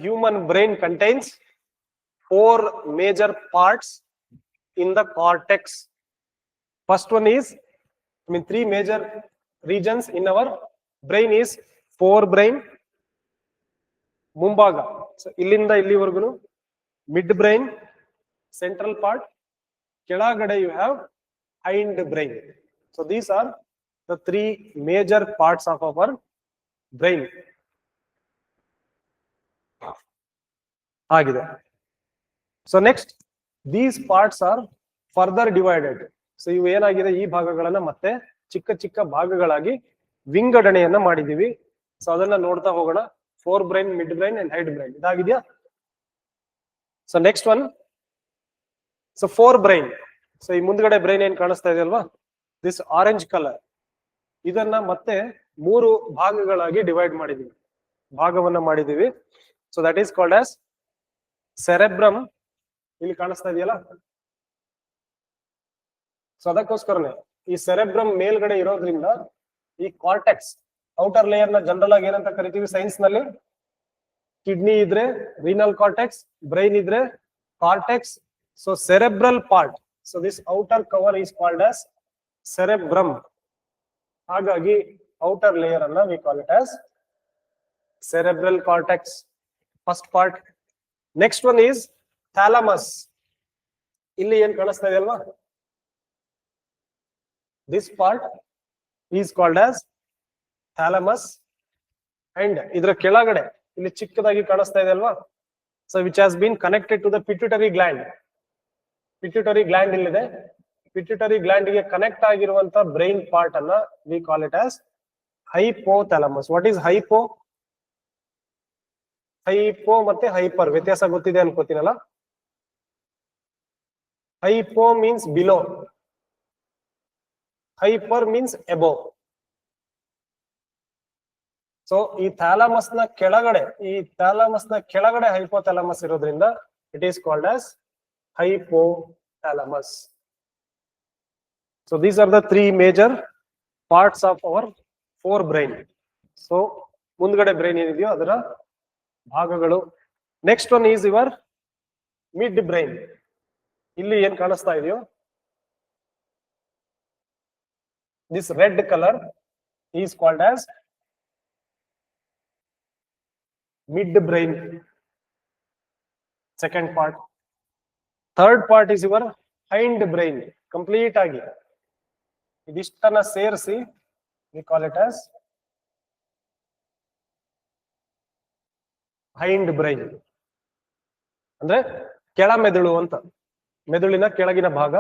human brain contains 4 major parts in the cortex. First one is, 3 major regions in our brain is forebrain, ಮುಂಭಾಗ, so ಇಲ್ಲಿಂದ ಇಲ್ಲಿವರೆಗೂ mid brain, central part, ಕೆಳಗಡೆ you have hind brain. So these are the 3 major parts of our brain. ಆಗಿದೆ. So next, these parts are further divided. So ಇವು ಏನಾಗಿದೆ, ಈ ಭಾಗಗಳನ್ನ ಮತ್ತೆ ಚಿಕ್ಕ ಚಿಕ್ಕ ಭಾಗಗಳಾಗಿ ವಿಂಗಡಣೆಯನ್ನ ಮಾಡಿದೀವಿ. ಸೊ ಅದನ್ನ ನೋಡ್ತಾ ಹೋಗೋಣ. Fore brain, mid brain and hind brain ಇದಾಗಿದೆಯಾ? So next one, so fore brain. So ಈ ಮುಂದ್ಗಡೆ ಬ್ರೈನ್ ಏನ್ ಕಾಣಿಸ್ತಾ ಇದೆ ಅಲ್ವಾ, ದಿಸ್ ಆರೆಂಜ್ ಕಲರ್, ಇದನ್ನ ಮತ್ತೆ 3 ಭಾಗಗಳಾಗಿ ಡಿವೈಡ್ ಮಾಡಿದೀವಿ, ಭಾಗವನ್ನ ಮಾಡಿದೀವಿ. So that is called as cerebrum. ಇಲ್ಲಿ ಕಾಣಿಸ್ತಾ ಇದೆಯಲ್ಲ, ಸೊ ಅದಕ್ಕೋಸ್ಕರನೇ ಈ ಸೆರೆಬ್ರಮ್ ಮೇಲ್ಗಡೆ ಇರೋದ್ರಿಂದ ಈ ಕಾರ್ಟೆಕ್ಸ್ ಔಟರ್ ಲೇಯರ್ ನ ಜನರಲ್ ಆಗಿ ಏನಂತ ಕರಿತೀವಿ ಸೈನ್ಸ್ ನಲ್ಲಿ? ಕಿಡ್ನಿ ಇದ್ರೆ ರೀನಲ್ ಕಾರ್ಟೆಕ್ಸ್, ಬ್ರೈನ್ ಇದ್ರೆ cortex. So cerebral part, so this outer cover is called as cerebrum. ಹಾಗಾಗಿ ಔಟರ್ ಲೇಯರ್ ಅನ್ನ we call it as cerebral cortex, first part. Next one is thalamus. ಇಲ್ಲಿ ಏನ್ ಕಾಣಿಸ್ತಾ ಇದೆ ಅಲ್ವಾ, this part is called as thalamus. And ಇದರ ಕೆಳಗಡೆ ಇಲ್ಲಿ ಚಿಕ್ಕದಾಗಿ ಕಾಣಿಸ್ತಾ ಇದೆ ಅಲ್ವಾ, so which has been connected to the pituitary gland. pituitary gland ಇಲ್ಲಿದೆ, pituitary gland ಗೆ ಕನೆಕ್ಟ್ ಆಗಿರುವಂತ ಬ್ರೈನ್ ಪಾರ್ಟ್ ಅನ್ನ we call it as hypothalamus. what is hypo? hypo ಮತ್ತೆ hyper ವ್ಯತ್ಯಾಸ ಗೊತ್ತಿದೆ ಅನ್ಕೋತೀನಲ್ಲ. hypo means below, hyper means above. So ಈ thalamus ನ ಕೆಳಗಡೆ ಹೈಪೋಥಾಲಮಸ್ ಇರೋದ್ರಿಂದ it is called as hypothalamus. So these are the 3 major parts of our four brain. So ಮುಂದ್ಗಡೆ brain ಏನಿದೆಯೋ ಅದರ ಭಾಗಗಳು. Next one is your mid brain. ಇಲ್ಲಿ ಏನ್ ಕಾಣಿಸ್ತಾ ಇದೆಯೋ, this red color is called as mid brain, second part. Third part is your hind brain. Complete agi idishtana serisi we call it as hind brain. ಅಂದ್ರೆ ಕೆಳ ಮೆದುಳು ಅಂತ, ಮೆದುಳಿನ ಕೆಳಗಿನ ಭಾಗ.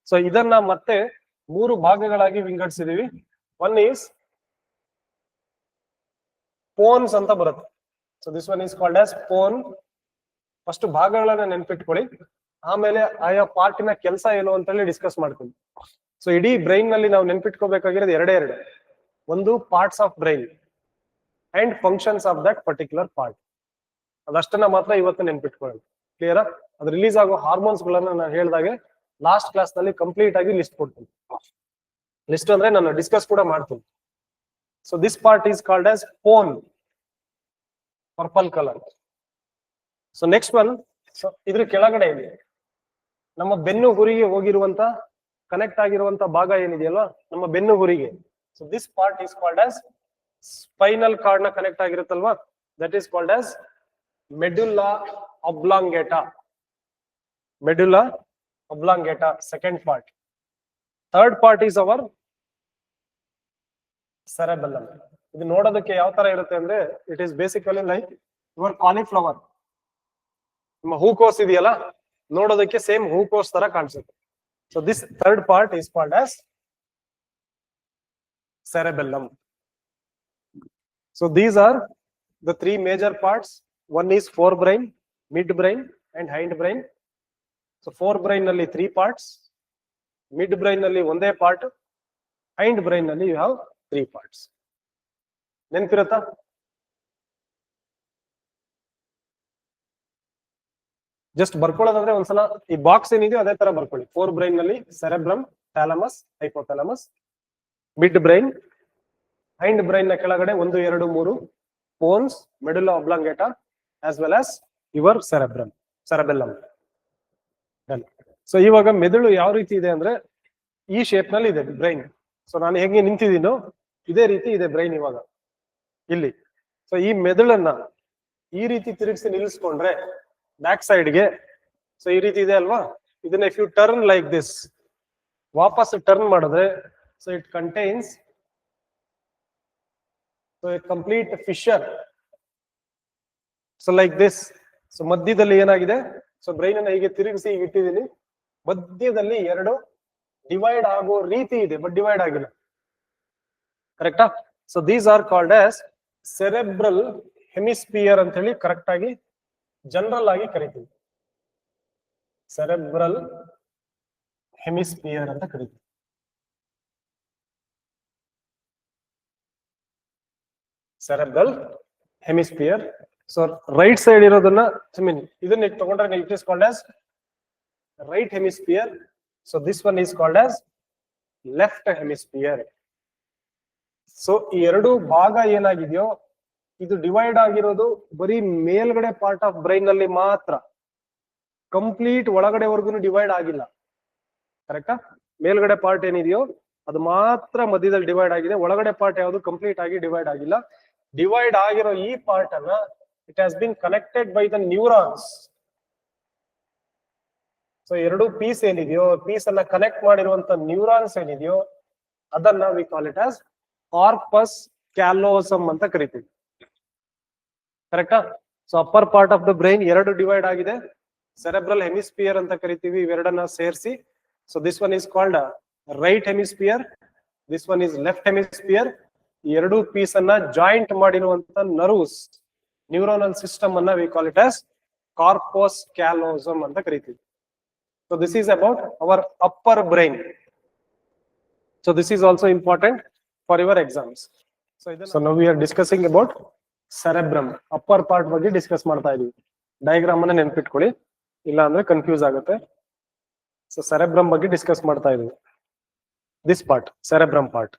ಸೊ ಇದನ್ನ ಮತ್ತೆ 3 ಭಾಗಗಳಾಗಿ ವಿಂಗಡಿಸಿದೀವಿ. ಒನ್ ಈಸ್ ಪೋನ್ಸ್ ಅಂತ ಬರುತ್ತೆ. So this one is called as phone. First ಭಾಗಗಳನ್ನ ನೆನ್ಪಿಟ್ಕೊಳ್ಳಿ, ಆಮೇಲೆ ಆಯಾ ಪಾರ್ಟಿನ ಕೆಲಸ ಏನು ಅಂತ ಹೇಳಿ ಡಿಸ್ಕಸ್ ಮಾಡ್ತೀವಿ. ಸೊ ಇಡೀ ಬ್ರೈನ್ ನಲ್ಲಿ ನಾವು ನೆನ್ಪಿಟ್ಕೋಬೇಕಾಗಿರೋದು ಎರಡೇ. ಒಂದು parts of brain and functions of that particular part. ಅದಷ್ಟನ್ನ ಮಾತ್ರ ಇವತ್ತು ನೆನ್ಪಿಟ್ಕೊಳ್ಳಿ. ಕ್ಲಿಯರಾ? ಅದು ರಿಲೀಸ್ ಆಗೋ ಹಾರ್ಮೋನ್ಸ್ ಗಳನ್ನ ನಾನು ಹೇಳ್ದಾಗೆ ಲಾಸ್ಟ್ ಕ್ಲಾಸ್ ನಲ್ಲಿ ಕಂಪ್ಲೀಟ್ ಆಗಿ ಲಿಸ್ಟ್ ಕೊಡ್ತೀನಿ. ಲಿಸ್ಟ್ ಅಂದ್ರೆ ನಾನು ಡಿಸ್ಕಸ್ ಕೂಡ ಮಾಡ್ತೀನಿ. So this part is called as phone, purple colour. So next one, so ಇದ್ರ ಕೆಳಗಡೆ ಇದೆ ನಮ್ಮ ಬೆನ್ನು ಹುರಿಗೆ ಹೋಗಿರುವಂತ ಕನೆಕ್ಟ್ ಆಗಿರುವಂತ ಭಾಗ ಏನಿದೆಯಲ್ವಾ ನಮ್ಮ ಬೆನ್ನು ಹುರಿಗೆ. So this part is called as spinal cord ನ ಕನೆಕ್ಟ್ ಆಗಿರುತ್ತಲ್ವಾ, that is called as medulla oblongata. Medulla oblongata, second part. Third part is our cerebellum. ಇದು ನೋಡೋದಕ್ಕೆ ಯಾವ ತರ ಇರುತ್ತೆ ಅಂದ್ರೆ, it is basically like your cauliflower. ನಿಮ್ಮ ಹೂಕೋಸ್ ಇದೆಯಲ್ಲ, ನೋಡೋದಕ್ಕೆ ಸೇಮ್ ಹೂಕೋಸ್ ತರ ಕಾಣಿಸುತ್ತೆ. So this third part is called as cerebellum. So these are the 3 major parts. One is forebrain, midbrain and hindbrain. So fore brain ನಲ್ಲಿ 3 ಪಾರ್ಟ್ಸ್, ಮಿಡ್ ಬ್ರೈನ್ ನಲ್ಲಿ ಒಂದೇ ಪಾರ್ಟ್, ಹೈಂಡ್ ಬ್ರೈನ್ ನಲ್ಲಿ ಯು ಹ್ಯಾವ್ 3 ಪಾರ್ಟ್ಸ್. ನೆನ್ಪಿರತ್ತಾ? ಜಸ್ಟ್ ಬರ್ಕೊಳ್ಳೋದಂದ್ರೆ ಒಂದ್ಸಲ ಈ box ಏನಿದೆಯೋ ಅದೇ ತರ ಬರ್ಕೊಳ್ಳಿ. ಫೋರ್ ಬ್ರೈನ್ ನಲ್ಲಿ cerebrum, thalamus, hypothalamus. Mid brain, hind brain ನ ಕೆಳಗಡೆ 1, 2, 3 ಪೋನ್ಸ್, medulla ಒಬ್ಲಾಂಗೇಟಾ, as well as your cerebellum. So ಇವಾಗ ಮೆದುಳು ಯಾವ ರೀತಿ ಇದೆ ಅಂದ್ರೆ ಈ ಶೇಪ್ ನಲ್ಲಿ ಇದೆ ಬ್ರೈನ್. ಸೊ ನಾನು ಹೇಗೆ ನಿಂತಿದ್ದೀನೋ ಇದೇ ರೀತಿ ಇದೆ ಬ್ರೈನ್ ಇವಾಗ ಇಲ್ಲಿ. ಸೊ ಈ ಮೆದುಳನ್ನ ಈ ರೀತಿ ತಿರುಗಿಸಿ ನಿಲ್ಲಿಸ್ಕೊಂಡ್ರೆ ಬ್ಯಾಕ್ ಸೈಡ್ಗೆ, ಸೊ ಈ ರೀತಿ ಇದೆ ಅಲ್ವಾ, ಇದನ್ನ if you turn like this, ವಾಪಸ್ ಟರ್ನ್ ಮಾಡಿದ್ರೆ, so it contains a complete fissure. So like this. So ಮಧ್ಯದಲ್ಲಿ ಏನಾಗಿದೆ, ಸೊ ಬ್ರೈನ್ ಅನ್ನ ಹೀಗೆ ತಿರುಗಿಸಿ ಈಗ ಇಟ್ಟಿದ್ದೀನಿ, ಮಧ್ಯದಲ್ಲಿ ಎರಡು ಡಿವೈಡ್ ಆಗೋ ರೀತಿ ಇದೆ, ಬಟ್ ಡಿವೈಡ್ ಆಗಿಲ್ಲ. ಕರೆಕ್ಟಾ? So these are called as cerebral hemisphere ಅಂತ ಹೇಳಿ ಕರೆಕ್ಟ್ ಆಗಿ ಜನರಲ್ ಆಗಿ ಕರಿತೀವಿ. ಸೆರೆಬ್ರಲ್ ಹೆಮಿಸ್ಪಿಯರ್ ಅಂತ ಕರಿತೀವಿ. Cerebral hemisphere. So right side ಇರೋದನ್ನ, ಐ ಮೀನ್ ಇದನ್ನ ತಗೊಂಡ್ರೆ it is called as right hemisphere. So this one is called as left hemisphere. So ಈ ಎರಡು ಭಾಗ ಏನಾಗಿದೆಯೋ ಇದು ಡಿವೈಡ್ ಆಗಿರೋದು ಬರೀ ಮೇಲ್ಗಡೆ ಪಾರ್ಟ್ ಆಫ್ ಬ್ರೈನ್ ನಲ್ಲಿ ಮಾತ್ರ, ಕಂಪ್ಲೀಟ್ ಒಳಗಡೆವರೆಗೂ ಡಿವೈಡ್ ಆಗಿಲ್ಲ. ಕರೆಕ್ಟಾ? ಮೇಲ್ಗಡೆ ಪಾರ್ಟ್ ಏನಿದೆಯೋ ಅದು ಮಾತ್ರ ಮಧ್ಯದಲ್ಲಿ ಡಿವೈಡ್ ಆಗಿದೆ, ಒಳಗಡೆ ಪಾರ್ಟ್ ಯಾವುದು ಕಂಪ್ಲೀಟ್ ಆಗಿ ಡಿವೈಡ್ ಆಗಿಲ್ಲ. ಡಿವೈಡ್ ಆಗಿರೋ ಈ ಪಾರ್ಟ್ ಅನ್ನ it has been connected by the neurons. So ಎರಡು ಪೀಸ್ ಏನಿದೆಯೋ, ಪೀಸ್ ಅನ್ನ ಕನೆಕ್ಟ್ ಮಾಡಿರುವಂತ ನ್ಯೂರಾನ್ಸ್ ಏನಿದೆಯೋ ಅದನ್ನ we call it as corpus callosum ಅಂತ ಕರಿತೀವಿ. ಕರೆಕ್ಟಾ? So upper part of the brain ಎರಡು ಡಿವೈಡ್ ಆಗಿದೆ, ಸೆರೆಬ್ರಲ್ ಹೆಮಿಸ್ಪಿಯರ್ ಅಂತ ಕರಿತೀವಿ, ಇವೆರಡನ್ನ ಸೇರಿಸಿ. So this one is called right hemisphere, this one is left hemisphere. ಈ ಎರಡು ಪೀಸ್ ಅನ್ನ ಜಾಯಿಂಟ್ ಮಾಡಿರುವಂತ ನರ್ವ್ಸ್, ನ್ಯೂರೋನಲ್ ಸಿಸ್ಟಮ್ ಅನ್ನ we call it as corpus callosum ಅಂತ ಕರಿತೀವಿ. So this is about our upper brain. So this is also important for your exams. So now we are discussing about cerebrum. Upper part ಬಗ್ಗೆ discuss ಮಾಡ್ತಾ ಇದೀವಿ. Diagram ಅನ್ನ ನೆನಪಿಟ್ಕೊಳ್ಳಿ, ಇಲ್ಲ ಅಂದ್ರೆ confuse ಆಗುತ್ತೆ. So cerebrum ಬಗ್ಗೆ ಡಿಸ್ಕಸ್ ಮಾಡ್ತಾ ಇದೀವಿ. This part cerebrum part,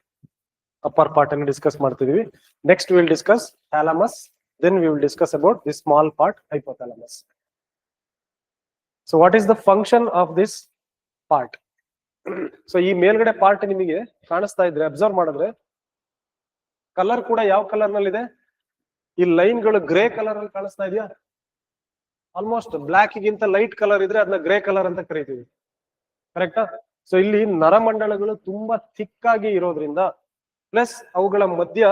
upper part ಅನ್ನು ಡಿಸ್ಕಸ್ ಮಾಡ್ತಿದೀವಿ. Next will discuss thalamus, then we will discuss about this small part hypothalamus. So what is the function of this part? So ಈ ಮೇಲ್ಗಡೆ part ನಿಮಗೆ ಕಾಣಿಸ್ತಾ ಇದ್ರೆ, observe ಮಾಡಿದ್ರೆ colour ಕೂಡ ಯಾವ ಕಲರ್ ನಲ್ಲಿ ಇದೆ? ಈ ಲೈನ್ ಗಳು ಗ್ರೇ ಕಲರ್ ಅಲ್ಲಿ ಕಾಣಿಸ್ತಾ ಇದೆಯಾ? ಆಲ್ಮೋಸ್ಟ್ ಬ್ಲಾಕ್ ಗಿಂತ ಲೈಟ್ ಕಲರ್ ಇದ್ರೆ ಅದನ್ನ ಗ್ರೇ ಕಲರ್ ಅಂತ ಕರಿತೀವಿ. ಕರೆಕ್ಟಾ? ಸೊ ಇಲ್ಲಿ ನರಮಂಡಲಗಳು ತುಂಬಾ ಥಿಕ್ ಆಗಿ ಇರೋದ್ರಿಂದ, ಪ್ಲಸ್ ಅವುಗಳ ಮಧ್ಯ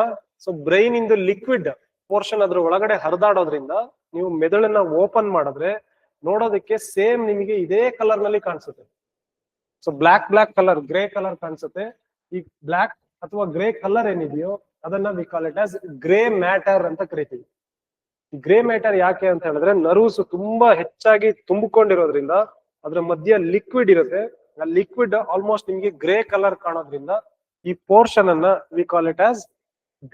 ಸೊ ಬ್ರೈನ್ ಇಂದ ಲಿಕ್ವಿಡ್ ಪೋರ್ಷನ್ ಅದ್ರ ಒಳಗಡೆ ಹರಿದಾಡೋದ್ರಿಂದ ನೀವು ಮೆದುಳನ್ನ ಓಪನ್ ಮಾಡಿದ್ರೆ ನೋಡೋದಕ್ಕೆ ಸೇಮ್ ನಿಮಗೆ ಇದೇ ಕಲರ್ ನಲ್ಲಿ ಕಾಣಿಸುತ್ತೆ. So black colour, grey colour ಕಾಣಿಸುತ್ತೆ. ಈ ಬ್ಲಾಕ್ ಅಥವಾ ಗ್ರೇ ಕಲರ್ ಏನಿದೆಯೋ ಅದನ್ನ we call it as grey matter ಅಂತ ಕರಿತೀವಿ. ಈ ಗ್ರೇ ಮ್ಯಾಟರ್ ಯಾಕೆ ಅಂತ ಹೇಳಿದ್ರೆ, ನರ್ವ್ಸ್ ತುಂಬಾ ಹೆಚ್ಚಾಗಿ ತುಂಬಿಕೊಂಡಿರೋದ್ರಿಂದ ಅದ್ರ ಮಧ್ಯ ಲಿಕ್ವಿಡ್ ಇರುತ್ತೆ. ಆ ಲಿಕ್ವಿಡ್ ಆಲ್ಮೋಸ್ಟ್ ನಿಮ್ಗೆ ಗ್ರೇ ಕಲರ್ ಕಾಣೋದ್ರಿಂದ ಈ ಪೋರ್ಷನ್ ಅನ್ನ we call it as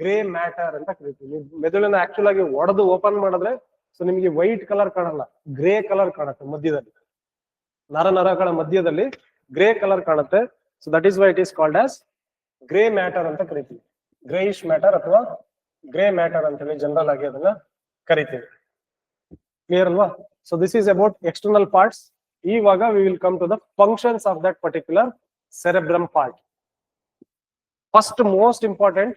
grey matter ಅಂತ ಕರಿತೀವಿ. ಮೆದುಳನ್ನ ಆಕ್ಚುಲ್ ಆಗಿ ಒಡೆದು ಓಪನ್ ಮಾಡಿದ್ರೆ ಸೊ ನಿಮಗೆ ವೈಟ್ ಕಲರ್ ಕಾಣಲ್ಲ, ಗ್ರೇ ಕಲರ್ ಕಾಣುತ್ತೆ ಮಧ್ಯದಲ್ಲಿ, ನರಗಳ ಮಧ್ಯದಲ್ಲಿ ಗ್ರೇ ಕಲರ್ ಕಾಣುತ್ತೆ. So that is why it is called as grey matter ಅಂತ ಕರಿತೀವಿ. ಗ್ರೇಯಿಶ್ ಮ್ಯಾಟರ್ ಅಥವಾ ಗ್ರೇ ಮ್ಯಾಟರ್ ಅಂತ ಹೇಳಿ ಜನರಲ್ ಆಗಿ ಅದನ್ನ ಕರಿತೀವಿ. ಕ್ಲಿಯರ್ ಅಲ್ವಾ? So this is about external parts. ಇವಾಗ we will come to the functions of that particular cerebrum part. First most important,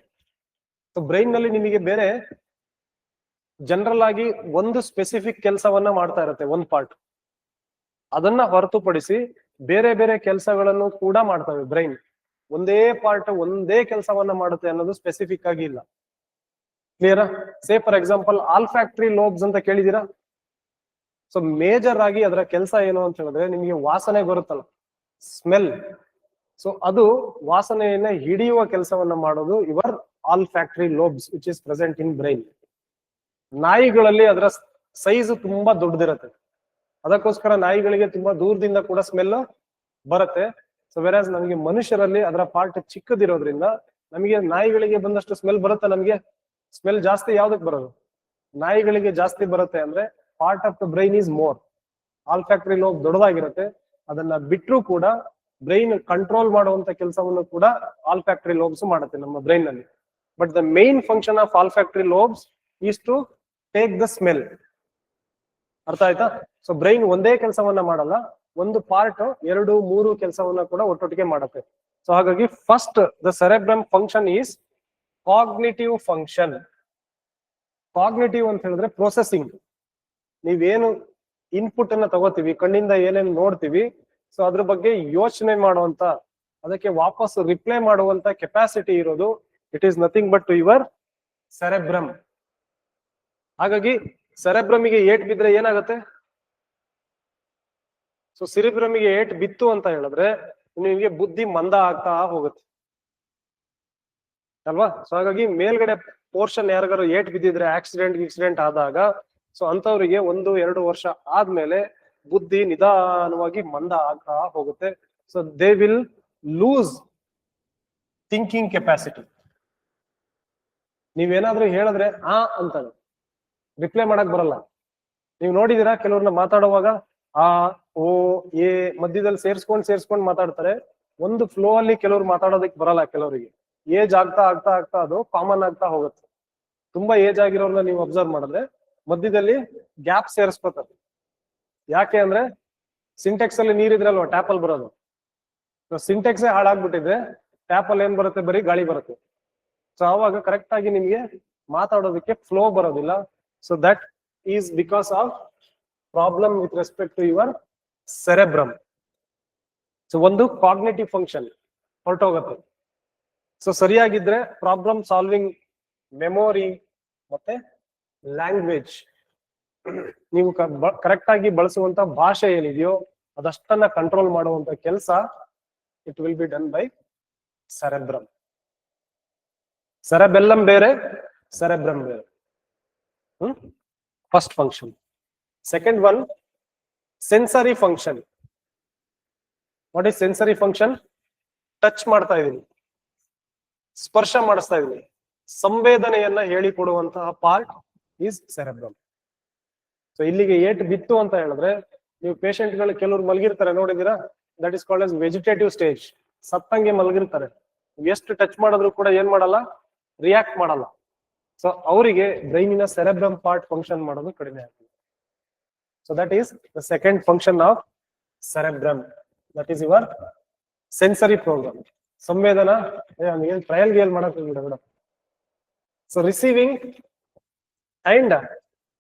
brain ನಲ್ಲಿ ನಿಮಗೆ ಬೇರೆ ಜನರಲ್ ಆಗಿ ಒಂದು ಸ್ಪೆಸಿಫಿಕ್ ಕೆಲಸವನ್ನ ಮಾಡ್ತಾ ಇರುತ್ತೆ ಒಂದ್ ಪಾರ್ಟ್. ಅದನ್ನ ಹೊರತುಪಡಿಸಿ ಬೇರೆ ಬೇರೆ ಕೆಲಸಗಳನ್ನು ಕೂಡ ಮಾಡ್ತವೆ ಬ್ರೈನ್. ಒಂದೇ ಪಾರ್ಟ್ ಒಂದೇ ಕೆಲಸವನ್ನ ಮಾಡುತ್ತೆ ಅನ್ನೋದು ಸ್ಪೆಸಿಫಿಕ್ ಆಗಿ ಇಲ್ಲ. ಕ್ಲಿಯರಾ? ಸೇ ಫಾರ್ ಎಕ್ಸಾಂಪಲ್ ಆಲ್ಫ್ಯಾಕ್ಟರಿ ಲೋಬ್ಸ್ ಅಂತ ಕೇಳಿದೀರಾ? ಸೊ ಮೇಜರ್ ಆಗಿ ಅದರ ಕೆಲಸ ಏನು ಅಂತ ಹೇಳಿದ್ರೆ, ನಿಮಗೆ ವಾಸನೆ ಬರುತ್ತಲ್ಲ, ಸ್ಮೆಲ್. ಸೊ ಅದು ವಾಸನೆಯನ್ನ ಹಿಡಿಯುವ ಕೆಲಸವನ್ನ ಮಾಡೋದು your olfactory lobes which is present in brain. ನಾಯಿಗಳಲ್ಲಿ ಅದರ ಸೈಜ್ ತುಂಬಾ ದೊಡ್ಡದಿರುತ್ತೆ, ಅದಕ್ಕೋಸ್ಕರ ನಾಯಿಗಳಿಗೆ ತುಂಬಾ ದೂರದಿಂದ ಕೂಡ ಸ್ಮೆಲ್ ಬರುತ್ತೆ. ಸೊ ವೆರಾಸ್ ನಮಗೆ ಮನುಷ್ಯರಲ್ಲಿ ಅದರ ಪಾರ್ಟ್ ಚಿಕ್ಕದಿರೋದ್ರಿಂದ ನಮಗೆ ನಾಯಿಗಳಿಗೆ ಬಂದಷ್ಟು ಸ್ಮೆಲ್ ಬರುತ್ತೆ. ನಮಗೆ ಸ್ಮೆಲ್ ಜಾಸ್ತಿ ಯಾವ್ದಕ್ ಬರೋದು? ನಾಯಿಗಳಿಗೆ ಜಾಸ್ತಿ ಬರುತ್ತೆ ಅಂದ್ರೆ part of the brain is more. Olfactory lobe ದೊಡ್ಡದಾಗಿರುತ್ತೆ, ಅದನ್ನ ಬಿಟ್ಟರು ಕೂಡ ಬ್ರೈನ್ ಕಂಟ್ರೋಲ್ ಮಾಡುವಂತ ಕೆಲಸವನ್ನು ಕೂಡ ಆಲ್ಫ್ಯಾಕ್ಟರಿ ಲೋಬ್ಸ್ ಮಾಡುತ್ತೆ ನಮ್ಮ ಬ್ರೈನ್ ನಲ್ಲಿ. But the main function of olfactory lobes is to take the smell. ಅರ್ಥ ಆಯ್ತಾ? ಸೊ ಬ್ರೈನ್ ಒಂದೇ ಕೆಲಸವನ್ನ ಮಾಡಲ್ಲ, ಒಂದು ಪಾರ್ಟ್ 2-3 ಕೆಲಸವನ್ನ ಕೂಡ ಒಟ್ಟೊಟ್ಟಿಗೆ ಮಾಡುತ್ತೆ. ಸೊ ಹಾಗಾಗಿ first the cerebrum function is cognitive function. Cognitive ಅಂತ ಹೇಳಿದ್ರೆ ಪ್ರೊಸೆಸಿಂಗ್. ನೀವೇನು ಇನ್ಪುಟ್ ಅನ್ನ ತಗೋತೀವಿ, ಕಣ್ಣಿಂದ ಏನೇನು ನೋಡ್ತೀವಿ, ಸೊ ಅದ್ರ ಬಗ್ಗೆ ಯೋಚನೆ ಮಾಡುವಂತ, ಅದಕ್ಕೆ ವಾಪಸ್ ರಿಪ್ಲೈ ಮಾಡುವಂತ ಕೆಪಾಸಿಟಿ ಇರೋದು it is nothing but to your cerebrum. ಹಾಗಾಗಿ ಸೆರೆಬ್ರಮಿಗೆ ಏಟ್ ಬಿದ್ರೆ ಏನಾಗುತ್ತೆ? ಸೊ ಸಿರಿಬ್ರಮಿಗೆ ಏಟ್ ಬಿತ್ತು ಅಂತ ಹೇಳಿದ್ರೆ ನಿಮಗೆ ಬುದ್ಧಿ ಮಂದ ಆಗ್ತಾ ಹೋಗುತ್ತೆ ಅಲ್ವಾ? ಸೊ ಹಾಗಾಗಿ ಮೇಲ್ಗಡೆ ಪೋರ್ಷನ್ ಯಾರಿಗಾರು ಏಟ್ ಬಿದ್ದಿದ್ರೆ ಆಕ್ಸಿಡೆಂಟ್ ಆದಾಗ, ಸೊ ಅಂತವ್ರಿಗೆ 1-2 ವರ್ಷ ಆದ್ಮೇಲೆ ಬುದ್ಧಿ ನಿಧಾನವಾಗಿ ಮಂದ ಆಗ್ತಾ ಹೋಗುತ್ತೆ. So they will lose thinking capacity. ನೀವೇನಾದ್ರೂ ಹೇಳಿದ್ರೆ ಅಂತಾನೆ ರಿಪ್ಲೈ ಮಾಡಕ್ ಬರಲ್ಲ. ನೀವು ನೋಡಿದೀರಾ ಕೆಲವ್ರನ್ನ ಮಾತಾಡುವಾಗ ಓ ಎ ಮಧ್ಯದಲ್ಲಿ ಸೇರ್ಸ್ಕೊಂಡ್ ಮಾತಾಡ್ತಾರೆ. ಒಂದು ಫ್ಲೋ ಅಲ್ಲಿ ಕೆಲವ್ರು ಮಾತಾಡೋದಕ್ಕೆ ಬರಲ್ಲ. ಕೆಲವರಿಗೆ ಏಜ್ ಆಗ್ತಾ ಅದು ಕಾಮನ್ ಆಗ್ತಾ ಹೋಗುತ್ತೆ. ತುಂಬಾ ಏಜ್ ಆಗಿರೋರ್ನ ನೀವು ಅಬ್ಸರ್ವ್ ಮಾಡಿದ್ರೆ ಮಧ್ಯದಲ್ಲಿ ಗ್ಯಾಪ್ ಸೇರಿಸ್ಕೋತಾರೆ. ಯಾಕೆ ಅಂದ್ರೆ ಸಿಂಟೆಕ್ಸ್ ಅಲ್ಲಿ ನೀರಿದ್ರಲ್ವಾ ಟ್ಯಾಪ್ ಅಲ್ಲಿ ಬರೋದು. ಸಿಂಟೆಕ್ಸೇ ಹಾಳಾಗ್ಬಿಟ್ಟಿದ್ರೆ ಟ್ಯಾಪ್ ಅಲ್ಲಿ ಏನ್ ಬರುತ್ತೆ? ಬರೀ ಗಾಳಿ ಬರುತ್ತೆ. ಸೊ ಅವಾಗ ಕರೆಕ್ಟ್ ಆಗಿ ನಿಮ್ಗೆ ಮಾತಾಡೋದಕ್ಕೆ ಫ್ಲೋ ಬರೋದಿಲ್ಲ. So that is because of problem with respect to your cerebrum. So ಒಂದು ಕಾಗ್ನಿಟಿವ್ ಫಂಕ್ಷನ್ ಹೊರಟೋಗುತ್ತೆ. ಸೊ ಸರಿಯಾಗಿದ್ರೆ ಪ್ರಾಬ್ಲಮ್ ಸಾಲ್ವಿಂಗ್, ಮೆಮೊರಿ ಮತ್ತೆ ಲ್ಯಾಂಗ್ವೇಜ್, ನೀವು ಕರೆಕ್ಟ್ ಆಗಿ ಬಳಸುವಂತ ಭಾಷೆ ಏನಿದೆಯೋ ಅದಷ್ಟನ್ನ ಕಂಟ್ರೋಲ್ ಮಾಡುವಂತ ಕೆಲಸ it will be done by cerebrum. Cerebellum ಬೇರೆ, ಸೆರೆಬ್ರಮ್ ಬೇರೆ. First function. Second one sensory function. What is sensory function? Touch ಮಾಡ್ತಾ ಇದೀನಿ, ಸ್ಪರ್ಶ ಮಾಡಿಸ್ತಾ ಇದೀನಿ, ಸಂವೇದನೆಯನ್ನ ಹೇಳಿಕೊಡುವಂತಹ ಪಾರ್ಟ್ ಈಸ್ ಸೆರೆಬ್ರಮ್. ಸೊ ಇಲ್ಲಿಗೆ ಏಟ್ ಬಿತ್ತು ಅಂತ ಹೇಳಿದ್ರೆ ನೀವು ಪೇಷಂಟ್ಗಳು ಕೆಲವ್ರು ಮಲಗಿರ್ತಾರೆ ನೋಡಿದೀರಾ? That is called as vegetative stage. ಸತ್ತಂಗೆ ಮಲಗಿರ್ತಾರೆ. ಎಷ್ಟು ಟಚ್ ಮಾಡಿದ್ರು ಕೂಡ ಏನ್ ಮಾಡಲ್ಲ, ರಿಯಾಕ್ಟ್ ಮಾಡಲ್ಲ. ಸೊ ಅವರಿಗೆ ಬ್ರೈನಿನ ಸೆರೆಬ್ರಮ್ ಪಾರ್ಟ್ ಫಂಕ್ಷನ್ ಮಾಡೋದು ಕಡಿಮೆ ಆಗ್ತದೆ. So that is the second function of cerebrum. That is your sensory program. ಸಂವೇದನಾ ಟ್ರಯಲ್ ಗೇಲ್ ಮಾಡಕ್ ಬಿಡ. So receiving and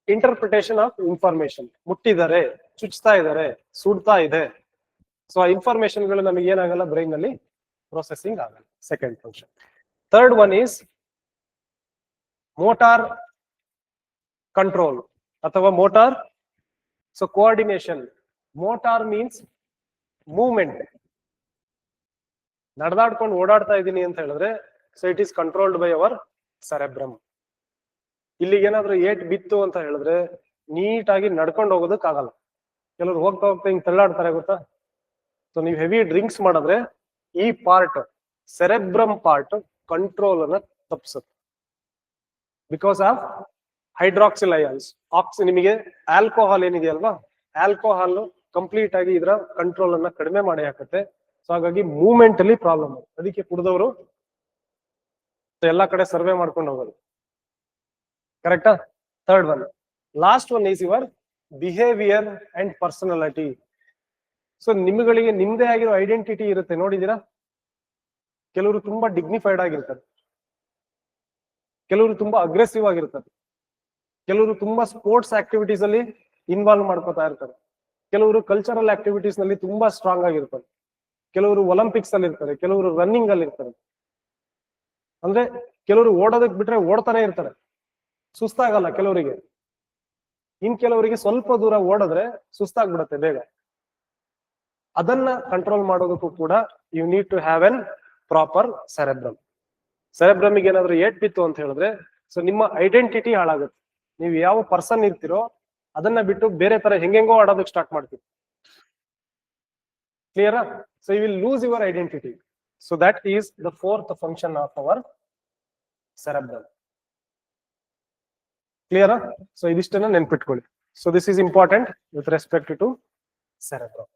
interpretation of information. ಮುಟ್ಟಿದ್ದಾರೆ, ಚುಚ್ತಾ ಇದ್ದಾರೆ, ಸುಡ್ತಾ ಇದೆ. ಸೊ ಆ ಇನ್ಫಾರ್ಮೇಶನ್ ಗಳು ನಮಗೆ ಏನಾಗಲ್ಲ, ಬ್ರೈನ್ ನಲ್ಲಿ ಪ್ರೊಸೆಸಿಂಗ್ ಆಗಲ್ಲ. Second function. Third one is motor control ಅಥವಾ motor. So coordination. Motor means movement. ನಡೆದಾಡ್ಕೊಂಡು ಓಡಾಡ್ತಾ ಇದ್ದೀನಿ ಅಂತ ಹೇಳಿದ್ರೆ so it is controlled by our cerebrum. ಇಲ್ಲಿಗೆ ಏನಾದ್ರೂ ಏಟ್ ಬಿತ್ತು ಅಂತ ಹೇಳಿದ್ರೆ ನೀಟಾಗಿ ನಡ್ಕೊಂಡು ಹೋಗೋದಕ್ಕಾಗಲ್ಲ. ಕೆಲವರು ಹೋಗ್ತಾ ಹಿಂಗ್ ತಳ್ಳಾಡ್ತಾರೆ ಗೊತ್ತಾ? ಸೊ ನೀವು ಹೆವಿ ಡ್ರಿಂಕ್ಸ್ ಮಾಡಿದ್ರೆ ಈ ಪಾರ್ಟ್, ಸೆರೆಬ್ರಮ್ ಪಾರ್ಟ್ ಕಂಟ್ರೋಲ್ ಅನ್ನ ತಪ್ಪಿಸುತ್ತೆ. Because of hydroxyl ions. ನಿಮಗೆ ಆಲ್ಕೋಹಾಲ್ ಏನಿದೆಯಲ್ವಾ, ಆಲ್ಕೋಹಾಲ್ ಕಂಪ್ಲೀಟ್ ಆಗಿ ಇದರ ಕಂಟ್ರೋಲ್ ಅನ್ನ ಕಡಿಮೆ ಮಾಡಿ ಹಾಕುತ್ತೆ. ಸೊ ಹಾಗಾಗಿ ಮೂವ್ಮೆಂಟ್ ಅಲ್ಲಿ ಪ್ರಾಬ್ಲಮ್. ಅದಕ್ಕೆ ಕುಡಿದವರು ಎಲ್ಲಾ ಕಡೆ ಸರ್ವೆ ಮಾಡ್ಕೊಂಡು ಹೋಗೋದು. ಕರೆಕ್ಟಾ? Third one. Last one is your behaviour and personality. So ನಿಮ್ಗಳಿಗೆ ನಿಮ್ದೇ ಆಗಿರೋ ಐಡೆಂಟಿಟಿ ಇರುತ್ತೆ. ನೋಡಿದೀರಾ? ಕೆಲವರು ತುಂಬಾ ಡಿಗ್ನಿಫೈಡ್ ಆಗಿರ್ತಾರೆ, ಕೆಲವರು ತುಂಬಾ ಅಗ್ರೆಸಿವ್ ಆಗಿರ್ತಾರೆ, ಕೆಲವರು ತುಂಬಾ ಸ್ಪೋರ್ಟ್ಸ್ ಆಕ್ಟಿವಿಟೀಸ್ ಅಲ್ಲಿ ಇನ್ವಾಲ್ವ್ ಮಾಡ್ಕೋತಾ ಇರ್ತಾರೆ, ಕೆಲವರು ಕಲ್ಚರಲ್ ಆಕ್ಟಿವಿಟೀಸ್ ನಲ್ಲಿ ತುಂಬಾ ಸ್ಟ್ರಾಂಗ್ ಆಗಿರ್ತಾರೆ, ಕೆಲವರು ಒಲಿಂಪಿಕ್ಸ್ ಅಲ್ಲಿ ಇರ್ತಾರೆ, ಕೆಲವರು ರನ್ನಿಂಗ್ ಅಲ್ಲಿ ಇರ್ತಾರೆ. ಅಂದ್ರೆ ಕೆಲವರು ಓಡೋದಕ್ ಬಿಟ್ರೆ ಓಡ್ತಾನೆ ಇರ್ತಾರೆ, ಸುಸ್ತಾಗಲ್ಲ ಕೆಲವರಿಗೆ. ಕೆಲವರಿಗೆ ಸ್ವಲ್ಪ ದೂರ ಓಡಿದ್ರೆ ಸುಸ್ತಾಗ್ಬಿಡುತ್ತೆ ಬೇಗ. ಅದನ್ನ ಕಂಟ್ರೋಲ್ ಮಾಡೋದಕ್ಕೂ ಕೂಡ you need to have an proper cerebrum. ಸೆರೆಬ್ರಮಿಗೆ ಏನಾದ್ರು ಏಟ್ ಬಿತ್ತು ಅಂತ ಹೇಳಿದ್ರೆ ಸೊ ನಿಮ್ಮ ಐಡೆಂಟಿಟಿ ಹಾಳಾಗುತ್ತೆ. ನೀವು ಯಾವ ಪರ್ಸನ್ ಇರ್ತಿರೋ ಅದನ್ನ ಬಿಟ್ಟು ಬೇರೆ ತರ ಹೆಂಗೆಂಗೋ ಆಡೋದಕ್ಕೆ ಸ್ಟಾರ್ಟ್ ಮಾಡ್ತೀವಿ. ಕ್ಲಿಯರಾ? So you will lose your identity. So that is the fourth function of our cerebrum. ಕ್ಲಿಯರಾ? ಸೊ ಇದಿಷ್ಟನ್ನ ನೆನ್ಪಿಟ್ಕೊಳ್ಳಿ. So this is important with respect to cerebrum.